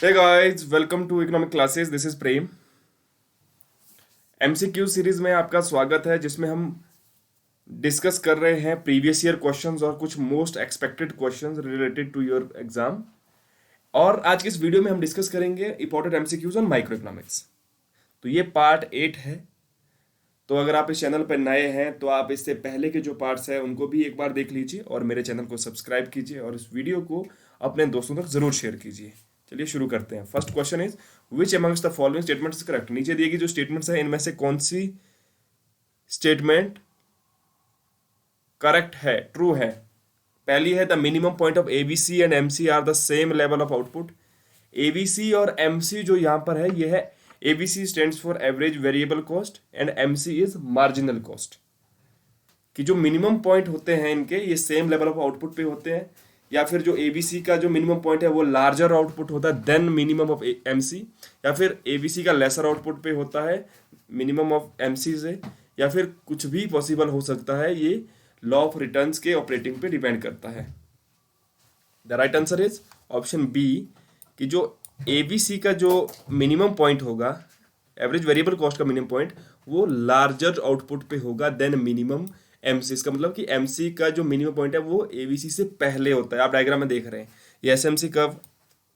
Hey guys, welcome to Economic Classes. This is Prem. MCQ series में आपका स्वागत है, जिसमें हम डिस्कस कर रहे हैं प्रीवियस ईयर क्वेश्चंस और कुछ most expected questions related to your exam. और आज की इस वीडियो में हम डिस्कस करेंगे important MCQs on micro economics. तो ये पार्ट 8 है। तो अगर आप इस चैनल पर नए हैं तो आप इससे पहले के जो पार्ट्स हैं उनको भी एक बार देख लीजिए और मेरे चैनल को सब्सक्राइब कीजिए और इस वीडियो को अपने दोस्तों तक जरूर शेयर कीजिए। चलिए शुरू करते हैं। First question is which amongst the following statements correct. नीचे दिए गई जो स्टेटमेंट्स हैं इनमें से कौन सी स्टेटमेंट करेक्ट है, ट्रू है। पहली है the minimum point of ABC and MC are the same level of output. ABC और एमसी जो यहाँ पर है ये है, ABC stands for average variable cost and MC is marginal cost. कि जो मिनिमम पॉइंट होते हैं इनके ये सेम लेवल ऑफ आउटपुट पे होते हैं, या फिर जो एबीसी का जो मिनिमम पॉइंट है वो लार्जर आउटपुट होता है देन मिनिमम ऑफ एमसी, या फिर एबीसी का लेसर आउटपुट पे होता है मिनिमम ऑफ एमसी से, या फिर कुछ भी पॉसिबल हो सकता है। ये लॉ ऑफ रिटर्न्स के ऑपरेटिंग पे डिपेंड करता है। The right answer is option B कि जो एबीसी का जो मिनिमम पॉइंट होगा, एवरेज वेरिएबल कॉस्ट का मिनिमम पॉइंट, वो लार्जर आउटपुट पे होगा देन मिनिमम एमसी। इसका मतलब कि एमसी का जो मिनिमम पॉइंट है वो एबीसी से पहले होता है। आप डायग्राम में देख रहे हैं ये SMC curve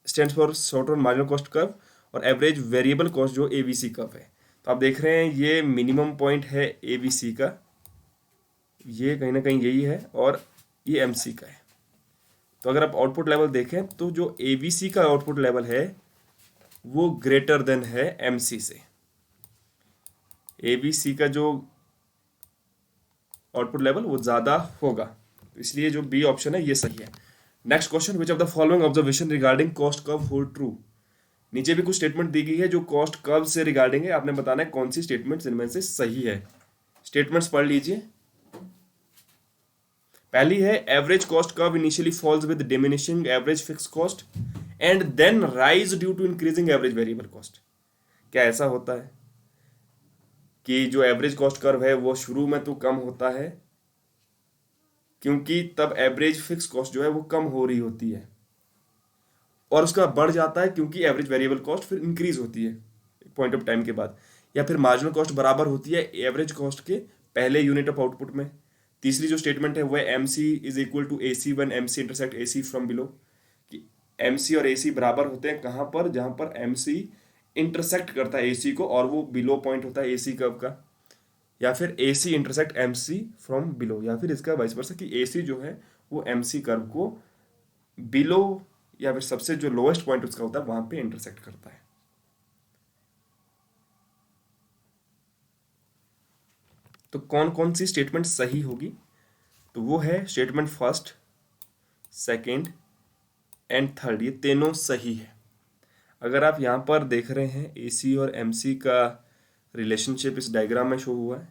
stands for short run marginal cost curve और एवरेज वेरिएबल कॉस्ट जो एबीसी कर्व है। तो आप देख रहे हैं ये मिनिमम पॉइंट है एबीसी का, ये कहीं ना कहीं यही है, और ये एमसी का है। तो अगर आप आउटपुट लेवल देखें तो जो एबीसी का आउटपुट लेवल है वो ग्रेटर देन है एमसी से। एबीसी का जो आउटपुट लेवल वो ज्यादा होगा, तो इसलिए जो बी ऑप्शन है ये सही है। Next question, which of the following observation regarding cost curve hold true. नीचे भी कुछ स्टेटमेंट दी गई है जो कॉस्ट कर्व से रिगार्डिंग है, आपने बताना है कौन सी स्टेटमेंट इनमें से सही है। स्टेटमेंट्स पढ़ लीजिए। पहली है average cost curve initially falls with diminishing average fix cost and then rise due to increasing average variable cost. क्या ऐसा होता है कि जो एवरेज कॉस्ट कर्व है वो शुरू में तो कम होता है क्योंकि तब एवरेज फिक्स कॉस्ट जो है वो कम हो रही होती है, और उसका बढ़ जाता है क्योंकि एवरेज वेरिएबल कॉस्ट फिर इंक्रीज होती है एक पॉइंट ऑफ टाइम के बाद, या फिर मार्जिनल कॉस्ट बराबर होती है एवरेज कॉस्ट के पहले यूनिट ऑफ आउटपुट में। तीसरी जो स्टेटमेंट है वो है M C is equal to A C one M C intersect A C from below. कि एम सी और ए सी बराबर होते हैं कहाँ पर, जहाँ पर एम सी इंटरसेक्ट करता है ए सी को और वो बिलो पॉइंट होता है ए सी कर्व का, या फिर A C intersect M C from below, या फिर इसका वाइस वर्सा कि ए सी जो है वो एम सी कर्व को बिलो या फिर सबसे जो लोएस्ट पॉइंट उसका होता है वहां पे इंटरसेक्ट करता है। तो कौन कौन सी स्टेटमेंट सही होगी, तो वो है statement first, second and third, ये तीनों सही है। अगर आप यहाँ पर देख रहे हैं ए सी और एम सी का रिलेशनशिप इस डायग्राम में शो हुआ है,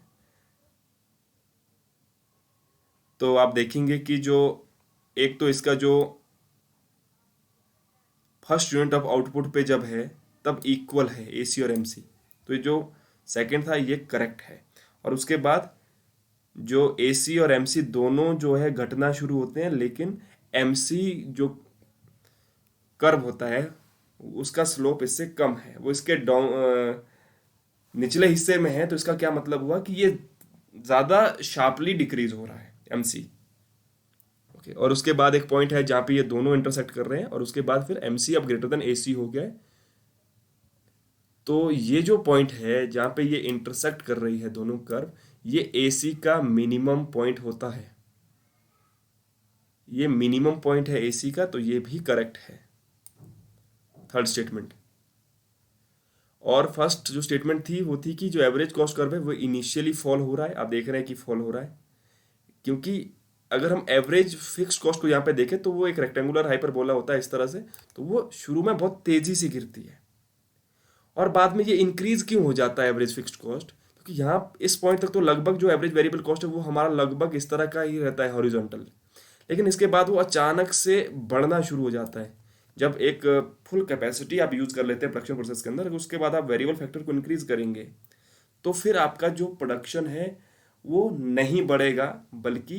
तो आप देखेंगे कि जो एक तो इसका जो फर्स्ट यूनिट ऑफ आउटपुट पे जब है तब इक्वल है ए सी और एम सी, तो ये जो सेकेंड था ये करेक्ट है। और उसके बाद जो ए सी और एम सी दोनों जो है घटना शुरू होते हैं, लेकिन एम सी जो कर्व होता है उसका स्लोप इससे कम है, वो इसके निचले हिस्से में है। तो इसका क्या मतलब हुआ कि ये ज़्यादा शार्पली डिक्रीज हो रहा है एम सी। ओके, और उसके बाद एक पॉइंट है जहाँ पे ये दोनों इंटरसेक्ट कर रहे हैं, और उसके बाद फिर एम सी अब ग्रेटर देन ए सी हो गया है। तो ये जो पॉइंट है जहाँ पे ये इंटरसेक्ट कर रही है दोनों कर्व, ये ए सी का मिनिमम पॉइंट होता है। ये मिनिमम पॉइंट है ए सी का, तो ये भी करेक्ट है थर्ड स्टेटमेंट। और फर्स्ट जो स्टेटमेंट थी वो थी कि जो एवरेज कॉस्ट कर्व है वो इनिशियली फॉल हो रहा है। आप देख रहे हैं कि फॉल हो रहा है क्योंकि अगर हम एवरेज फिक्स कॉस्ट को यहाँ पे देखें तो वो एक रेक्टेंगुलर हाइपरबोला होता है इस तरह से, तो वो शुरू में बहुत तेजी से गिरती है और बाद में ये इंक्रीज क्यों हो जाता है एवरेज फिक्स्ड कॉस्ट, क्योंकि यहाँ इस पॉइंट तक तो लगभग जो एवरेज वेरिएबल कॉस्ट है वो हमारा लगभग इस तरह का ही रहता है हॉरिजॉन्टल, लेकिन इसके बाद वो अचानक से बढ़ना शुरू हो जाता है। जब एक फुल कैपेसिटी आप यूज कर लेते हैं प्रोडक्शन प्रोसेस के अंदर, उसके बाद आप वेरिएबल फैक्टर को इंक्रीज करेंगे तो फिर आपका जो प्रोडक्शन है वो नहीं बढ़ेगा बल्कि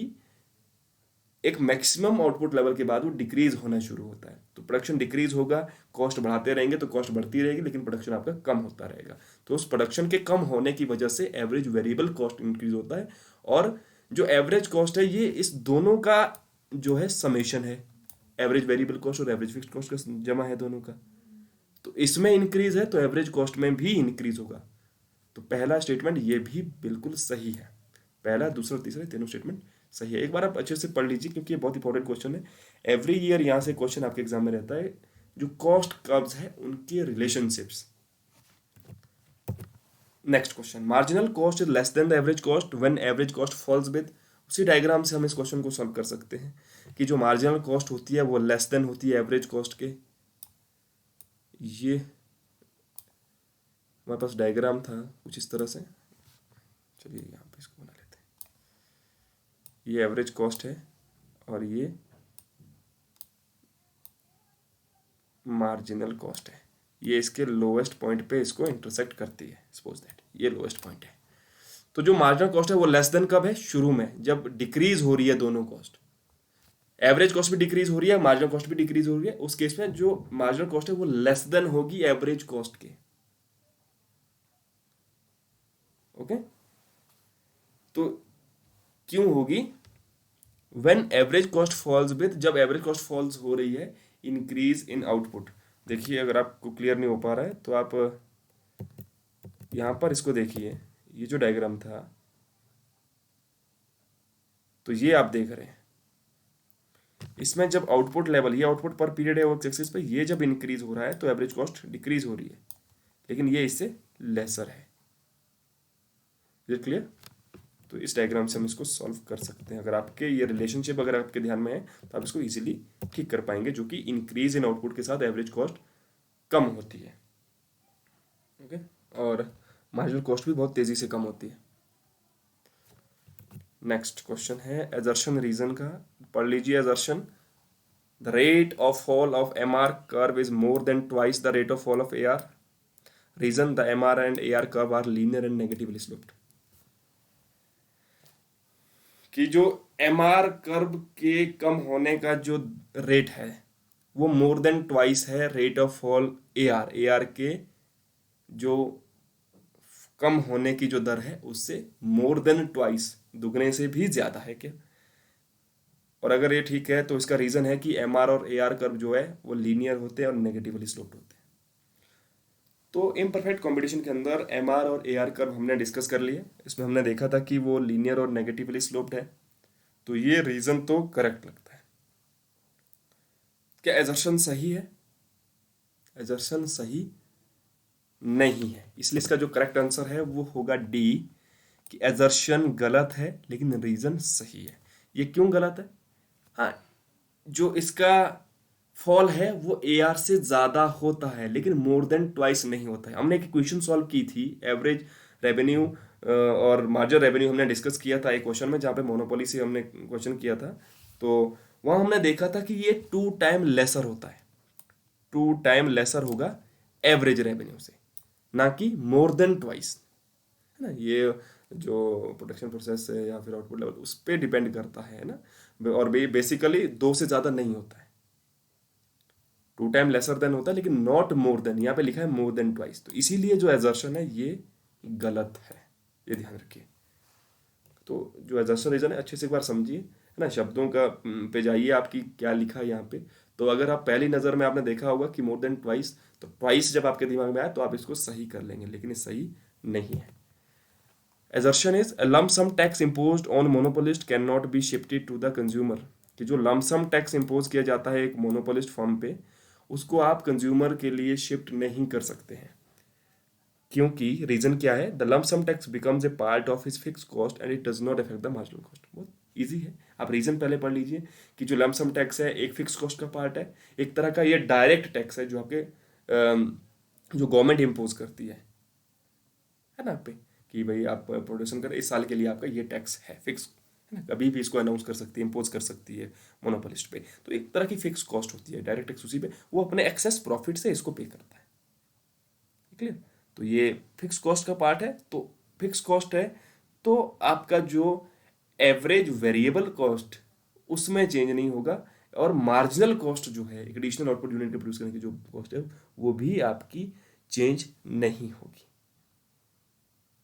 एक मैक्सिमम आउटपुट लेवल के बाद वो डिक्रीज होना शुरू होता है। तो प्रोडक्शन डिक्रीज होगा, कॉस्ट बढ़ाते रहेंगे तो कॉस्ट बढ़ती रहेगी, लेकिन प्रोडक्शन आपका कम होता रहेगा। तो उस प्रोडक्शन के कम होने की वजह से एवरेज वेरिएबल कॉस्ट इंक्रीज होता है, और जो एवरेज कॉस्ट है ये इस दोनों का जो है समेशन है, एवरेज वेरिएबल कॉस्ट और एवरेज फिक्स्ड कॉस्ट का जमा है दोनों का। तो इसमें इंक्रीज है तो एवरेज कॉस्ट में भी इंक्रीज होगा। तो पहला स्टेटमेंट ये भी बिल्कुल सही है, पहला दूसरा तीसरा तीनों स्टेटमेंट सही है। एक बार आप अच्छे से पढ़ लीजिए क्योंकि ये बहुत इंपॉर्टेंट क्वेश्चन है। एवरी ईयर यहाँ से क्वेश्चन आपके एग्जाम में रहता है, जो कॉस्ट कर्व्स है उनके relationships. Next question, marginal cost is less than the average cost when average cost falls with. उसी डायग्राम से हम इस क्वेश्चन को सॉल्व कर सकते हैं कि जो मार्जिनल कॉस्ट होती है वो लेस देन होती है एवरेज कॉस्ट के। ये हमारे पास डायग्राम था कुछ इस तरह से, चलिए यहाँ पे इसको बना लेते हैं। ये एवरेज कॉस्ट है और ये मार्जिनल कॉस्ट है, ये इसके लोएस्ट पॉइंट पे इसको इंटरसेक्ट करती है। सपोज दैट ये लोएस्ट पॉइंट है। तो जो मार्जिनल कॉस्ट है वो लेस देन कब है, शुरू में, जब डिक्रीज हो रही है दोनों कॉस्ट, एवरेज कॉस्ट भी डिक्रीज हो रही है, मार्जिनल कॉस्ट भी डिक्रीज हो रही है। उस केस में जो मार्जिनल कॉस्ट है वो लेस देन होगी एवरेज कॉस्ट के। ओके, तो क्यों होगी, when average cost falls with, जब एवरेज कॉस्ट फॉल्स हो रही है इंक्रीज इन आउटपुट। देखिए अगर आपको क्लियर नहीं हो पा रहा है तो आप यहाँ पर इसको देखिए, ये जो डायग्राम था तो ये आप देख रहे हैं, इसमें जब आउटपुट लेवल, ये आउटपुट पर पीरियड है वर्क एक्सिस पे, ये जब इंक्रीज हो रहा है तो एवरेज कॉस्ट डिक्रीज हो रही है, लेकिन ये इससे लेसर है। ये क्लियर। तो इस डायग्राम से हम इसको सॉल्व कर सकते हैं। अगर आपके ये रिलेशनशिप अगर आपके ध्यान में है तो आप इसको इजीली ठीक कर पाएंगे, जो कि इंक्रीज इन आउटपुट के साथ एवरेज कॉस्ट कम होती है। ओके, और मार्जिनल कॉस्ट भी बहुत तेजी से कम होती है। नेक्स्ट क्वेश्चन है एजर्शन रीजन का, पढ़ लीजिए assertion. The rate of fall of MR curve is more than twice the rate of fall of AR. Reason, the MR and AR curve are linear and negatively sloped. कि जो MR curve के कम होने का जो rate है वो मोर than twice है rate of fall AR, AR के जो कम होने की जो दर है उससे मोर देन ट्वाइस, दुगने से भी ज्यादा है क्या। और अगर ये ठीक है तो इसका रीजन है कि एमआर और एआर कर्व जो है वो लीनियर होते हैं और नेगेटिवली स्लोप्ड होते हैं। तो इम्परफेक्ट कॉम्बिनेशन के अंदर एमआर और एआर कर्व हमने डिस्कस कर लिए, इसमें हमने देखा था कि वो लीनियर और नेगेटिवली स्लोप्ड है। तो ये रीजन तो करेक्ट लगता है। क्या एजर्शन सही है? एजर्शन सही नहीं है, इसलिए इसका जो करेक्ट आंसर है वो होगा डी, कि एजर्शन गलत है लेकिन रीजन सही है। ये क्यों गलत है? हाँ, जो इसका फॉल है वो एआर से ज्यादा होता है लेकिन मोर देन ट्वाइस नहीं होता है। हमने एक क्वेश्चन सॉल्व की थी, एवरेज रेवेन्यू और मार्जिनल रेवेन्यू हमने डिस्कस किया था एक क्वेश्चन में, जहाँ पे मोनोपोली से हमने क्वेश्चन किया था। तो वहाँ हमने देखा था कि ये 2 टाइम लेसर होता है, 2 टाइम लेसर होगा एवरेज रेवेन्यू से, ना कि मोर देन ट्वाइस, है ना। ये जो प्रोडक्शन प्रोसेस है या फिर आउटपुट लेवल उस पर डिपेंड करता है ना, और बेसिकली 2 से ज़्यादा नहीं होता है, 2 टाइम लेसर देन होता है लेकिन नॉट मोर देन, यहाँ पे लिखा है मोर देन ट्वाइस। तो इसीलिए जो एजर्शन है ये गलत है, ये ध्यान रखिए। तो जो एजर्शन रीजन है अच्छे से एक बार समझिए, है ना, शब्दों का पे जाइए आपकी क्या लिखा है यहाँ पे। तो अगर आप पहली नज़र में आपने देखा होगा कि मोर देन ट्वाइस, तो ट्वाइस जब आपके दिमाग में आए तो आप इसको सही कर लेंगे, लेकिन ये सही नहीं है। Assertion is a lump sum tax imposed on monopolist cannot be shifted to the consumer। कि जो lump sum tax impose किया जाता है एक monopolist फर्म पे, उसको आप कंज्यूमर के लिए शिफ्ट नहीं कर सकते हैं। क्योंकि रीजन क्या है, the lump sum tax becomes a part of his fix cost and it does not affect the marginal cost. बहुत इजी है, आप रीजन पहले पढ़ लीजिए कि जो लम्प सम टैक्स है एक फिक्स कॉस्ट का पार्ट है, एक तरह का ये डायरेक्ट टैक्स है जो आपके जो गवर्नमेंट इम्पोज करती है ना आप पे, कि भाई आप प्रोडक्शन करें इस साल के लिए आपका ये टैक्स है फिक्स, है ना, कभी भी इसको अनाउंस कर सकती है, इम्पोज कर सकती है मोनोपोलिस्ट पे। तो एक तरह की फिक्स कॉस्ट होती है, डायरेक्ट टैक्स उसी पे, वो अपने एक्सेस प्रॉफिट से इसको पे करता है। क्लियर। तो ये फिक्स कॉस्ट का पार्ट है, तो फिक्स कॉस्ट है तो आपका जो एवरेज वेरिएबल कॉस्ट उसमें चेंज नहीं होगा, और मार्जिनल कॉस्ट जो है एडिशनल आउटपुट यूनिट के प्रोड्यूस करने की जो कॉस्ट है वो भी आपकी चेंज नहीं होगी।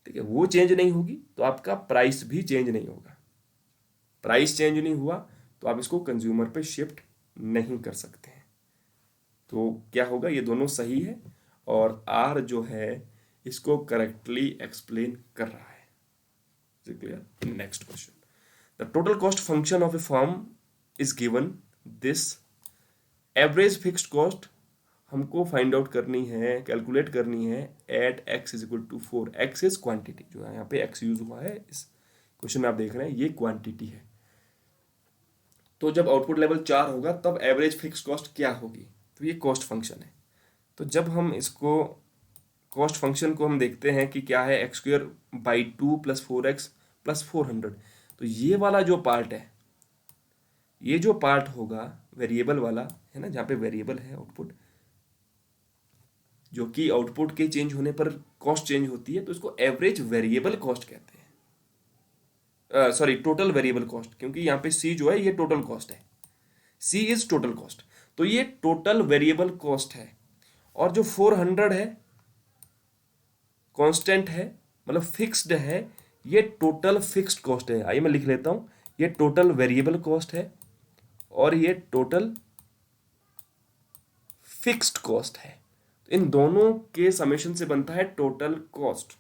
ठीक है, वो चेंज नहीं होगी तो आपका प्राइस भी चेंज नहीं होगा। प्राइस चेंज नहीं हुआ तो आप इसको कंज्यूमर पे शिफ्ट नहीं कर सकते हैं। तो क्या होगा, ये दोनों सही है और आर जो है इसको करेक्टली एक्सप्लेन कर रहा है। Clear? Next question, the total cost function of a firm is given this. Average fixed cost हमको फाइंड आउट करनी है, कैलकुलेट करनी है at x is equal to 4। x is quantity, जो है यहाँ पे x यूज हुआ है इस क्वेश्चन में, आप देख रहे हैं ये क्वांटिटी है। तो जब आउटपुट लेवल 4 होगा तब एवरेज फिक्स्ड कॉस्ट क्या होगी, तो ये कॉस्ट फंक्शन है। तो जब हम इसको कॉस्ट फंक्शन को हम देखते हैं कि क्या है, x square by 2 plus 4x plus 400, तो ये वाला जो पार्ट है, ये जो पार्ट होगा वेरिएबल वाला है ना, जहाँ पे वेरिएबल है आउटपुट, जो कि आउटपुट के चेंज होने पर कॉस्ट चेंज होती है, तो इसको एवरेज वेरिएबल कॉस्ट कहते हैं। सॉरी, टोटल वेरिएबल कॉस्ट, क्योंकि यहाँ पे सी जो है ये टोटल कॉस्ट है, सी इज टोटल कॉस्ट, तो ये टोटल वेरिएबल कॉस्ट है। और जो 400 है कांस्टेंट है, मतलब फिक्स्ड है, ये टोटल फिक्स्ड कॉस्ट है। आइए मैं लिख लेता हूं, ये टोटल वेरिएबल कॉस्ट है और ये टोटल फिक्स्ड कॉस्ट है। तो इन दोनों के समेशन से बनता है total cost.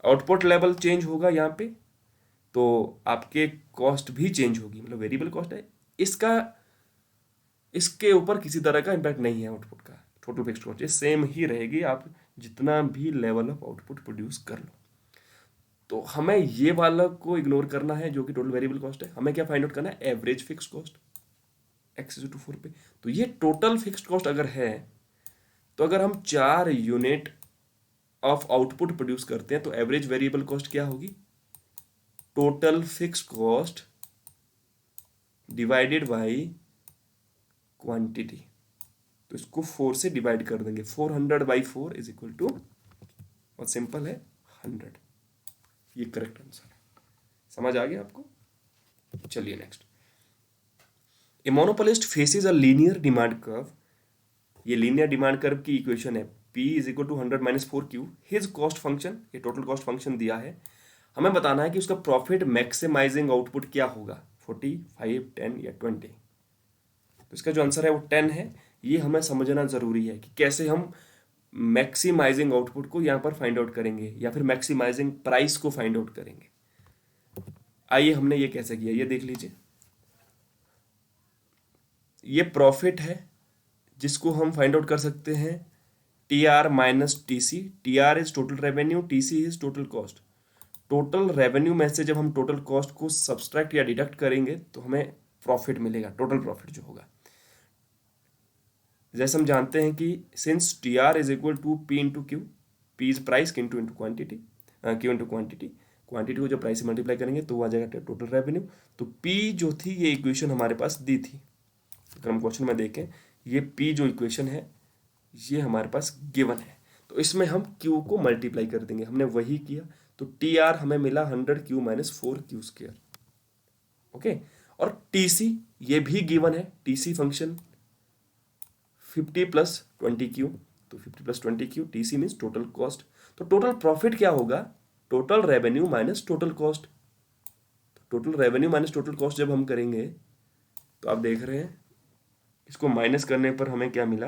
Output level change होगा यहाँ पे तो आपके कॉस्ट भी चेंज होगी, मतलब वेरिएबल कॉस्ट है, इसके ऊपर किसी तरह का इम्पैक्ट नहीं है आउटपुट का। टोटल फिक्स्ड कॉस्ट ये सेम ही रहेगी, आप जितना भी लेवल ऑफ आउटपुट प्रोड्यूस कर लो। तो हमें ये वाला को इग्नोर करना है जो कि टोटल वेरिएबल कॉस्ट है। हमें क्या फाइंड आउट करना है, एवरेज फिक्स्ड कॉस्ट x/4 पे। तो ये टोटल फिक्स्ड कॉस्ट अगर है, तो अगर हम 4 यूनिट ऑफ आउटपुट प्रोड्यूस करते हैं तो एवरेज वेरिएबल कॉस्ट क्या होगी, total fixed cost divided by quantity. तो इसको 4 से डिवाइड कर देंगे, 400/4 इज इक्वल टू, बहुत सिंपल है, 100। ये करेक्ट आंसर है। समझ आ गया आपको? चलिए next, a monopolist faces a linear demand curve. ये लीनियर डिमांड कर्व की इक्वेशन है, P is equal to 100-4Q। His cost function, ये टोटल कॉस्ट फंक्शन दिया है, हमें बताना है कि उसका प्रॉफिट मैक्सिमाइजिंग आउटपुट क्या होगा, 45, 10 या 20। तो इसका जो आंसर है वो 10 है। ये हमें समझना जरूरी है कि कैसे हम मैक्सिमाइजिंग आउटपुट को यहाँ पर फाइंड आउट करेंगे या फिर मैक्सिमाइजिंग प्राइस को फाइंड आउट करेंगे। आइए हमने ये कैसे किया, ये देख लीजिए। ये प्रॉफिट है जिसको हम फाइंड आउट कर सकते हैं TR minus TC। TR is total revenue, TC is total cost. Total revenue में से जब हम टोटल कॉस्ट को सब्सट्रैक्ट या डिडक्ट करेंगे तो हमें प्रॉफिट मिलेगा, टोटल प्रॉफिट जो होगा। जैसे हम जानते हैं कि since TR is equal to P into Q, P is price, into quantity, Q into quantity, quantity को जब प्राइस से मल्टीप्लाई करेंगे तो वो आ जाएगा टोटल रेवेन्यू। तो P जो थी ये इक्वेशन हमारे पास दी थी, अगर हम क्वेश्चन में देखें ये P जो इक्वेशन है ये हमारे पास गिवन है, तो इसमें हम Q को मल्टीप्लाई कर देंगे, हमने वही किया। तो TR हमें मिला 100Q minus 4Q square. Okay, और TC ये भी गिवन है, TC फंक्शन 50 प्लस 20Q, तो 50 plus 20Q, TC means total cost. तो टोटल प्रॉफिट क्या होगा, total revenue minus total cost. Total revenue minus total cost जब हम करेंगे तो आप देख रहे हैं इसको माइनस करने पर हमें क्या मिला।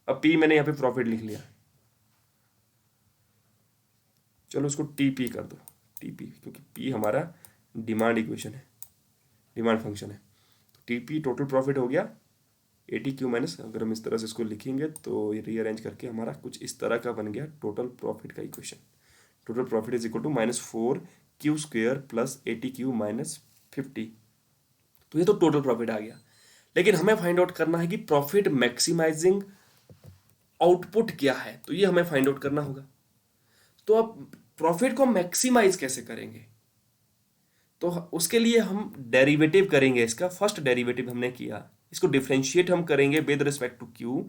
अब P मैंने यहाँ पे प्रॉफिट लिख लिया, चलो इसको TP कर दो, TP, क्योंकि P हमारा डिमांड इक्वेशन है, डिमांड फंक्शन है। तो TP टोटल प्रॉफिट हो गया 80Q माइनस, अगर हम इस तरह से इसको लिखेंगे तो ये रीअरेंज करके हमारा कुछ इस तरह का बन गया टोटल प्रॉफिट का equation. Total profit is equal to -4Q square plus 80Q minus 50। तो ये तो टोटल प्रॉफिट आ गया, लेकिन हमें फाइंड आउट करना है कि प्रॉफिट मैक्सिमाइजिंग आउटपुट क्या है, तो ये हमें फाइंड आउट करना होगा। तो अब प्रॉफिट को मैक्सिमाइज कैसे करेंगे, तो उसके लिए हम डेरिवेटिव करेंगे। इसका फर्स्ट डेरिवेटिव हमने किया, इसको डिफरेंशिएट हम करेंगे विद रिस्पेक्ट टू Q।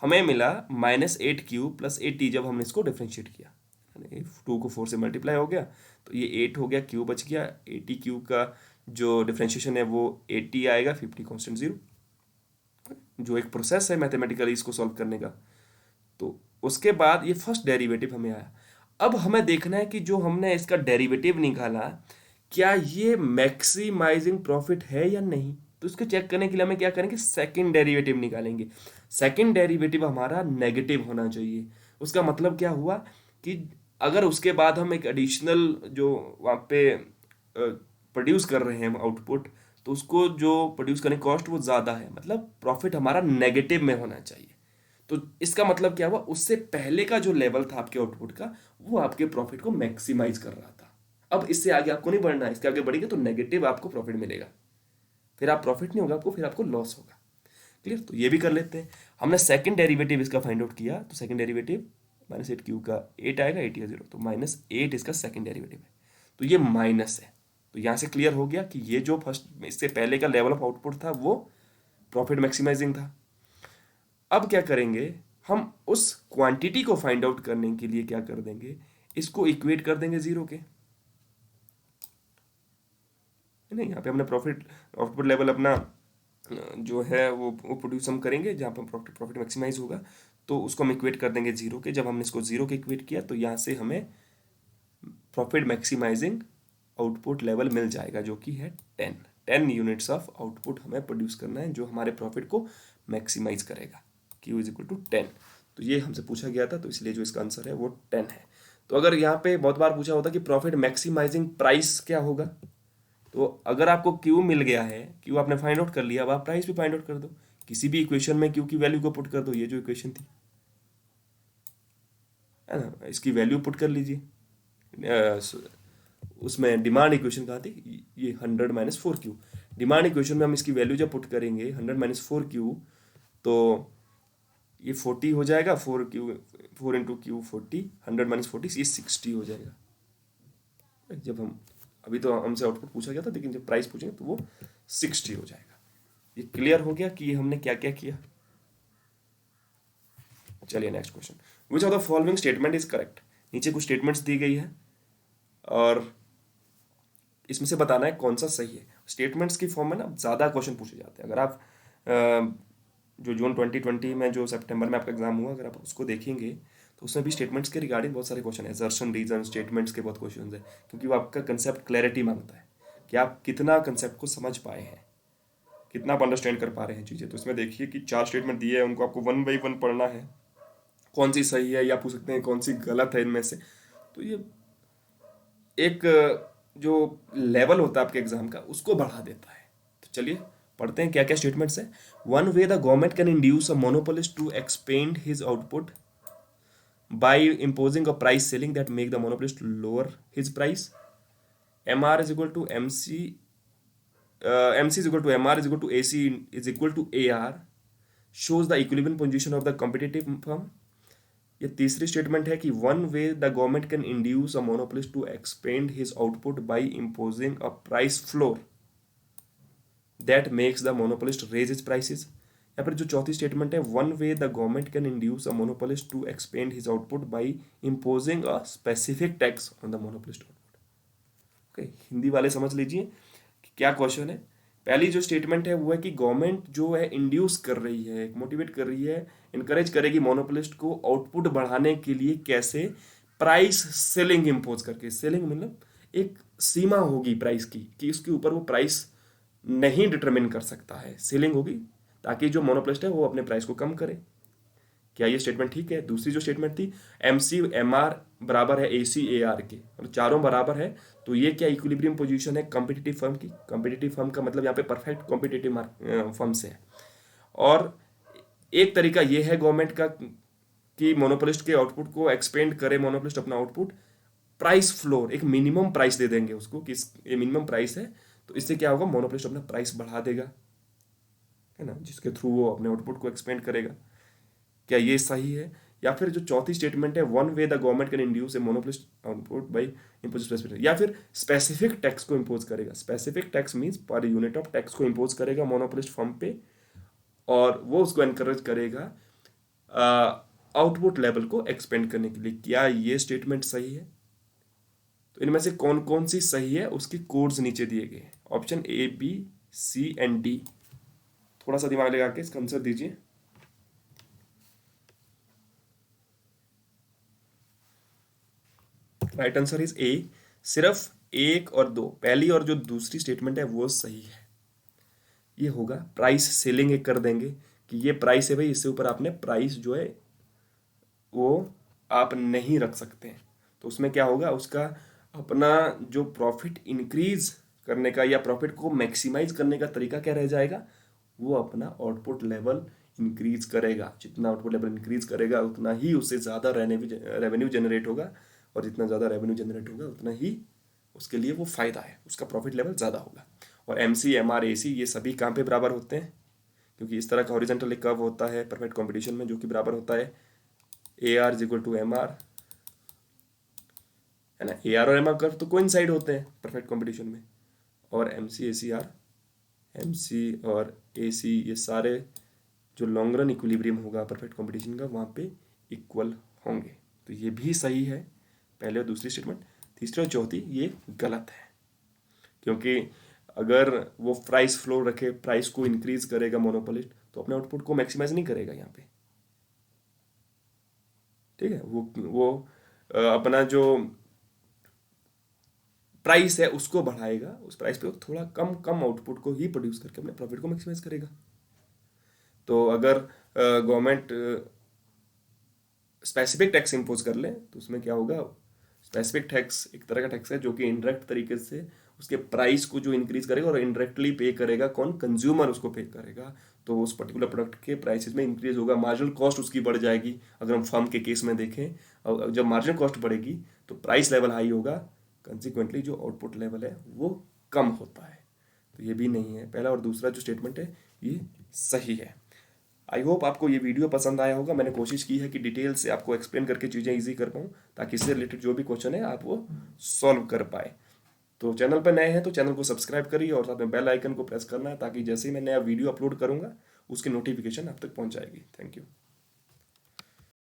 हमें मिला -8Q प्लस 80 जब हमने इसको डिफरेंशिएट किया, 2 को 4 से मल्टीप्लाई हो गया तो ये 8 हो गया, Q बच गया, 80Q का जो डिफरेंशिएशन है वो 80 आएगा, 50 कांस्टेंट 0, जो एक प्रोसेस है मैथमेटिकली इसको सॉल्व करने का। तो उसके बाद ये फर्स्ट डेरिवेटिव हमें आया। अब हमें देखना है कि जो हमने इसका डेरिवेटिव निकाला, क्या ये मैक्सिमाइजिंग प्रॉफिट है या नहीं। तो इसको चेक करने के लिए हमें क्या करेंगे, सेकंड डेरिवेटिव निकालेंगे। सेकंड डेरिवेटिव हमारा नेगेटिव होना चाहिए। उसका मतलब क्या हुआ कि अगर उसके बाद हम एक एडिशनल जो वहाँ पे प्रोड्यूस कर रहे हैं आउटपुट, तो उसको जो प्रोड्यूस करने कॉस्ट वो ज़्यादा है, मतलब प्रॉफिट हमारा नेगेटिव में होना चाहिए। तो इसका मतलब क्या हुआ, उससे पहले का जो लेवल था आपके आउटपुट का, वो आपके प्रॉफिट को मैक्सिमाइज कर रहा था। अब इससे आगे आपको नहीं बढ़ना है, इसके आगे बढ़ेंगे तो नेगेटिव आपको प्रॉफिट मिलेगा, फिर आप प्रॉफिट नहीं होगा आपको, फिर आपको लॉस होगा। क्लियर। तो ये भी कर लेते हैं। हमने सेकंड डेरिवेटिव इसका फाइंड आउट किया, तो सेकंड डेरिवेटिव -8 क्यू का 8 आएगा, 8 या 0, तो -8 इसका सेकंड डेरिवेटिव है। तो ये माइनस है, तो यहाँ से क्लियर हो गया कि ये जो फर्स्ट इससे पहले का लेवल ऑफ आउटपुट था वो प्रॉफिट मैक्सिमाइजिंग था। अब क्या करेंगे, हम उस क्वांटिटी को फाइंड आउट करने के लिए क्या कर देंगे, इसको इक्वेट कर देंगे 0 के। नहीं, यहाँ पे हमने प्रॉफिट आउटपुट लेवल अपना जो है वो प्रोड्यूस हम करेंगे जहाँ पर प्रॉफिट मैक्सिमाइज होगा, तो उसको हम इक्वेट कर देंगे 0 के। जब हमने इसको 0 के इक्वेट किया तो यहाँ से हमें प्रॉफिट मैक्सिमाइजिंग आउटपुट लेवल मिल जाएगा, जो कि है 10 यूनिट्स ऑफ आउटपुट हमें प्रोड्यूस करना है जो हमारे प्रॉफिट को मैक्सिमाइज करेगा। Q is equal to 10। तो ये हमसे पूछा गया था, तो इसलिए जो इसका आंसर है वो 10 है। तो अगर यहाँ पे बहुत बार पूछा होता कि प्रॉफिट मैक्सिमाइजिंग प्राइस क्या होगा, तो अगर आपको Q मिल गया है, Q आपने फाइंड आउट कर लिया, अब आप प्राइस भी फाइंड आउट कर दो। किसी भी इक्वेशन में Q की वैल्यू को पुट कर दो, ये जो इक्वेशन थी है ना, इसकी वैल्यू पुट कर लीजिए। उसमें डिमांड इक्वेशन कहाँ थी, ये 100 - 4Q। डिमांड इक्वेशन में हम इसकी वैल्यू जब पुट करेंगे 100 - 4Q, तो ये 40 हो जाएगा, 4Q 4 इंटू Q 40, 100 - 40 ये 60 हो जाएगा। जब हम अभी तो हमसे आउटपुट पूछा गया था, लेकिन जब प्राइस पूछेंगे तो वो 60 हो जाएगा। ये क्लियर हो गया कि ये हमने क्या क्या किया। चलिए next question, which of the following statement is correct. नीचे कुछ स्टेटमेंट्स दी गई है और इसमें से बताना है कौन सा सही है। स्टेटमेंट्स की फॉर्म में ना ज़्यादा क्वेश्चन पूछे जाते हैं। अगर आप जो जून 2020 में जो सितंबर में आपका एग्जाम हुआ, अगर आप उसको देखेंगे तो उसमें भी स्टेटमेंट्स के रिगार्डिंग बहुत सारे क्वेश्चन है। असर्शन, रीजन, स्टेटमेंट्स के बहुत क्वेश्चन है, क्योंकि वो आपका कंसेप्ट क्लैरिटी मांगता है कि आप कितना कंसेप्ट को समझ पाए हैं, कितना आप अंडरस्टैंड कर पा रहे हैं चीज़ें। तो इसमें देखिए कि 4 स्टेटमेंट दिए हैं, उनको आपको 1 बाई 1 पढ़ना है, कौन सी सही है या पूछ सकते हैं कौन सी गलत है इनमें से। तो ये एक जो लेवल होता है आपके एग्जाम का उसको बढ़ा देता है। तो चलिए पढ़ते हैं क्या क्या स्टेटमेंट्स है। One way the government can induce a monopolist to expand his output by imposing a price ceiling that make the monopolist lower his price. MR is equal to MC, MC is equal to MR is equal to AC is equal to AR shows the equilibrium position of the competitive firm। ये तीसरी statement है कि one way the government can induce a monopolist to expand his output by imposing a price floor that makes the monopolist raise his prices. या फिर जो चौथी statement है, one way the government can induce a monopolist to expand his output by imposing a specific tax on the monopolist output. Okay, Hindi वाले समझ लीजिए कि क्या क्वेश्चन है। पहली जो स्टेटमेंट है वो है कि गवर्नमेंट जो है इंड्यूस कर रही है, मोटिवेट कर रही है, इनकरेज करेगी मोनोपोलिस्ट को आउटपुट बढ़ाने के लिए। कैसे? प्राइस सेलिंग इम्पोज करके। सेलिंग मतलब एक सीमा होगी प्राइस की कि इसके ऊपर वो प्राइस नहीं डिटरमिन कर सकता है, सेलिंग होगी ताकि जो मोनोपोलिस्ट है वो अपने प्राइस को कम करे। क्या ये स्टेटमेंट ठीक है? दूसरी जो स्टेटमेंट थी, MC MR बराबर है AC AR के, और चारों बराबर है, तो ये क्या इक्विलिब्रियम पोजीशन है कॉम्पिटिटिव फर्म की। कॉम्पिटिटिव फर्म का मतलब यहाँ पे परफेक्ट कॉम्पिटिटिव फर्म से है। और एक तरीका ये है गवर्नमेंट का कि मोनोपोलिस्ट के आउटपुट को एक्सपेंड करे, मोनोपोलिस्ट अपना आउटपुट प्राइस फ्लोर, एक मिनिमम प्राइस दे देंगे उसको कि ये मिनिमम प्राइस है, तो इससे क्या होगा, मोनोपोलिस्ट अपना प्राइस बढ़ा देगा, है ना, जिसके थ्रू वो अपने आउटपुट को एक्सपेंड करेगा। क्या ये सही है? या फिर जो चौथी स्टेटमेंट है, one way the government can induce A monopolist output by impose specific, या फिर स्पेसिफिक टैक्स को इम्पोज करेगा। Specific tax means per unit of tax को इम्पोज करेगा मोनोपोलिस्ट फर्म पे, और वो उसको एनकरेज करेगा आउटपुट लेवल को एक्सपेंड करने के लिए। क्या ये स्टेटमेंट सही है? तो इनमें से कौन कौन सी सही है उसके कोड्स नीचे दिए गए हैं, option A, B, C and D. थोड़ा सा दिमाग लगा के इसका आंसर दीजिए। Right answer is A. सिर्फ एक और दो, पहली और जो दूसरी स्टेटमेंट है वो सही है। ये होगा प्राइस सेलिंग एक कर देंगे कि ये प्राइस है भाई, इससे ऊपर आपने प्राइस जो है वो आप नहीं रख सकते हैं। तो उसमें क्या होगा, उसका अपना जो प्रॉफिट इंक्रीज करने का या प्रॉफिट को मैक्सिमाइज करने का तरीका क्या रह जाएगा, वो अपना आउटपुट लेवल इंक्रीज करेगा। जितना आउटपुट लेवल इंक्रीज करेगा उतना ही उससे ज़्यादा रेवेन्यू जनरेट होगा, और जितना ज़्यादा रेवेन्यू जनरेट होगा उतना ही उसके लिए वो फ़ायदा है, उसका प्रॉफिट लेवल ज़्यादा होगा। और MC, MR, AC ये सभी कहाँ पे बराबर होते हैं, क्योंकि इस तरह का हॉरिजॉन्टल कर्व होता है परफेक्ट कंपटीशन में, जो कि बराबर होता है AR = MR, है ना। AR और MR कर्व तो कोइंसाइड होते हैं परफेक्ट कंपटीशन में, और MC और AC ये सारे जो लॉन्ग रन इक्विलिब्रियम होगा परफेक्ट कंपटीशन का, वहाँ पे इक्वल होंगे। तो ये भी सही है, पहले और दूसरी स्टेटमेंट। तीसरी और चौथी ये गलत है, क्योंकि अगर वो प्राइस फ्लोर रखे, प्राइस को इंक्रीज करेगा मोनोपोलिस्ट, तो अपने आउटपुट को मैक्सिमाइज नहीं करेगा यहाँ पे। ठीक है, वो अपना जो प्राइस है उसको बढ़ाएगा, उस प्राइस पे वो थोड़ा कम कम आउटपुट को ही प्रोड्यूस करके अपने प्रॉफिट को मैक्सिमाइज करेगा। तो अगर गवर्नमेंट स्पेसिफिक टैक्स इम्पोज कर ले तो उसमें क्या होगा, स्पेसिफिक टैक्स एक तरह का टैक्स है जो कि इनडायरेक्ट तरीके से उसके प्राइस को जो इंक्रीज करेगा, और इनडायरेक्टली पे करेगा कौन, कंज्यूमर उसको पे करेगा। तो उस पर्टिकुलर प्रोडक्ट के प्राइसेस में इंक्रीज होगा, मार्जिनल कॉस्ट उसकी बढ़ जाएगी। अगर हम फर्म के केस में देखें, और जब मार्जिनल कॉस्ट बढ़ेगी तो प्राइस लेवल हाई होगा, कंसिक्वेंटली जो आउटपुट लेवल है वो कम होता है। तो ये भी नहीं है, पहला और दूसरा जो स्टेटमेंट है ये सही है। आई होप आपको ये वीडियो पसंद आया होगा। मैंने कोशिश की है कि डिटेल से आपको एक्सप्लेन करके चीज़ें ईजी कर पाऊँ, ताकि इससे रिलेटेड जो भी क्वेश्चन है आप वो सॉल्व कर पाए। तो चैनल पर नए हैं तो चैनल को सब्सक्राइब करिए, और साथ में बेल आइकन को प्रेस करना है, ताकि जैसे ही मैं नया वीडियो अपलोड करूँगा उसकी नोटिफिकेशन आप तक पहुँच जाएगी। Thank you.